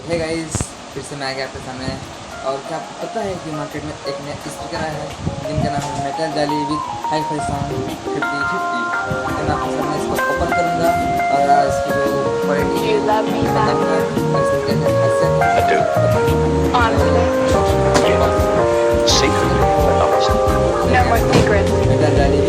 Hey guys, फिर से मैं आ गया आपके सामने। और क्या आपको पता है कि मार्केट में एक नया स्पीकर आया है जिनका नाम है मेटल जाली विथ हाई फाई साउंड 5050। तो मैं आपके सामने इसको ओपन करूँगा और इसकी जो क्वालिटी है बताऊँगा और इसकी क्या क्या खासियत है I do. बताऊँगा। Secretly, but honestly. No more secrets. Metal जाली